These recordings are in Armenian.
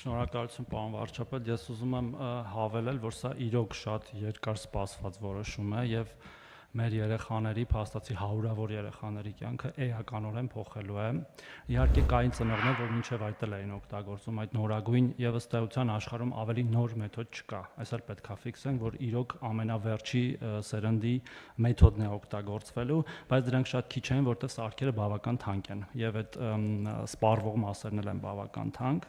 Շնորհակալություն, պարոն վարչապետ, ես ուզում եմ հավելել, որ սա իրոք շատ երկար սպասված որոշում է եւ մեր երեխաների, փաստացի հարյուրավոր երեխաների կյանքը էականորեն փոխելու է։ Իհարկե կային ծնողներ, որ մինչև այդ էլ էին օգտագործում այդ նորագույն եւ ըստ էության աշխարհում ավելի նոր մեթոդ չկա։ Այս էլ պետքա ֆիքսենք, որ իրոք ամենավերջի սերնդի մեթոդն է օգտագործվելու, բայց դրանք շատ քիչ են, որտեղ սարքերը բավական թանկ են եւ այդ սպառվող մասերն էլ են բավական թանկ։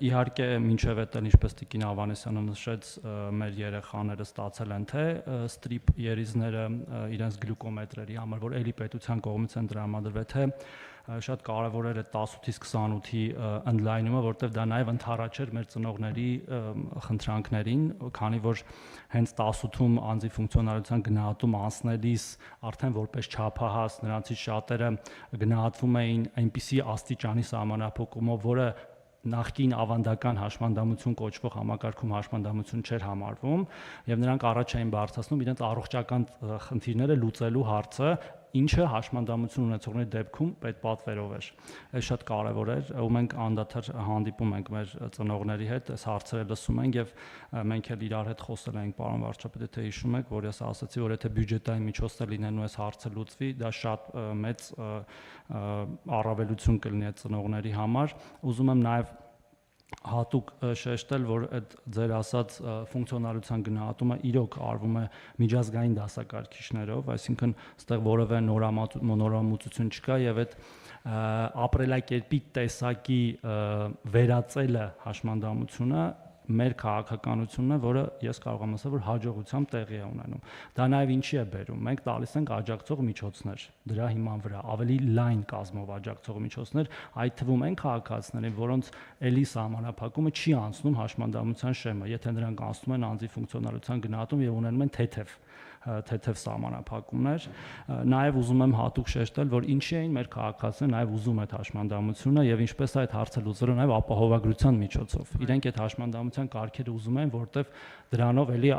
Իհարկե մինչև այդ ինչպես Տիկին Ավանեսյանը նշեց, մեր երեխաները ստացել են թե ստրիպ երիզները իրենց գլյուկոմետրերի համար, որ էլի պետության կողմից են տրամադրվել, թե շատ կարևոր էր այդ 18-ից 28-ի ընդլայնումը, որտեղ դա նաև ընդառաջ էր մեր ծնողների խնդրանքներին, քանի որ հենց 18-ում անձի ֆունկցիոնալության գնահատում անցնելիս արդեն որպես չափահաս նրանցից շատերը գնահատվում էին այնպիսի աստիճանի սահմանափակումով, որը նախկին ավանդական հաշմանդամություն կոչվող համակարգում հաշմանդամություն չէր համարվում եւ նրանք առաջ էին բարձրացնում իրենց առողջական խնդիրները լուծելու հարցը, ինչը հաշմանդամություն ունեցողների դեպքում պետպատվերով էր։ Այս շատ կարևոր էր, ու մենք անդադար հանդիպում ենք մեր ծնողների հետ, այս հարցերը լսում ենք եւ մենք էլ իրար հետ խոսել ենք, պարոն վարչապետ, թե հիշում եք, որ ես ասացի, որ եթե բյուջետային միջոցներ լինելու այս հարցը լուծվի, դա շատ մեծ առավելություն կլինի այդ ծնողների համար։ Ուզում եմ նաեւ հատուկ շեշտել, որ այդ ձեր ասած ֆունկցիոնալության գնահատումը իրոք արվում է միջազգային դասակարգիչներով, այսինքն այստեղ որևէ նորամուծություն չկա եւ այդ ապրելակերպի տեսակի վերածելը հաշմանդամությունը մեր քաղաքականությունն է, որը ես կարող եմ ասել, որ հաջողությամբ տեղի է ունենում։ Դա նաև ինչի է բերում։ Մենք տալիս ենք աջակցող միջոցներ դրա հիման վրա, ավելի լայն կազմով աջակցող միջոցներ, այդ թվում են քաղաքացիներին, որոնց էլի սահմանափակումը չի անցնում հաշմանդամության շեմը, եթե նրանք անցնում են անձի ֆունկցիոնալության գնահատում եւ ունենում են թեթև սահմանափակումներ։ Նաև ուզում եմ հատուկ շեշտել, որ ինչի էին մեր քաղաքացիները նաև ուզում այդ հաշմանդամությունը եւ ինչպես այդ հարցը լուծվելու նաև ապահովագրության միջոցով։ Իրենք այդ հաշմանդամության կարգերը ուզում են, որտեվ դրանով էլի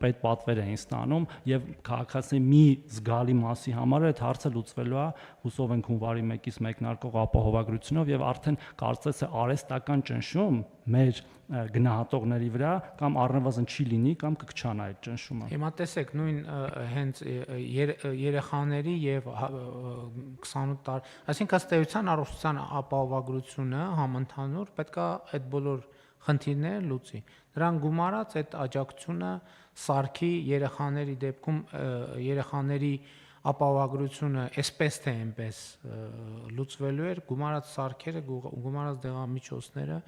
պետպատվեր էին ստանում եւ քաղաքացիների մի զգալի մասի համար այդ հարցը լուծվելու է, հուսով ենք հունվարի 1-ից մեկնարկող ապահովագրությունով եւ արդեն կարծես է արհեստական ճնշում մեր գնահատողների վրա կամ առնվազն չի լինի կամ կքչանա այդ ճնշումը։ Հիմա տեսեք, նույն հենց երեխաների եւ 28 տարի, այսինքն ըստ էության առողջության ապահովագրությունը համընդհանուր պետքա այդ բոլոր խնդիրները լուծի։ Դրան գումարած այդ աջակցությունը սարքի երեխաների դեպքում երեխաների ապահովագրությունը այսպես թե այնպես լուծվելու էր, գումարած սարքերը, գումարած դեղամիջոցները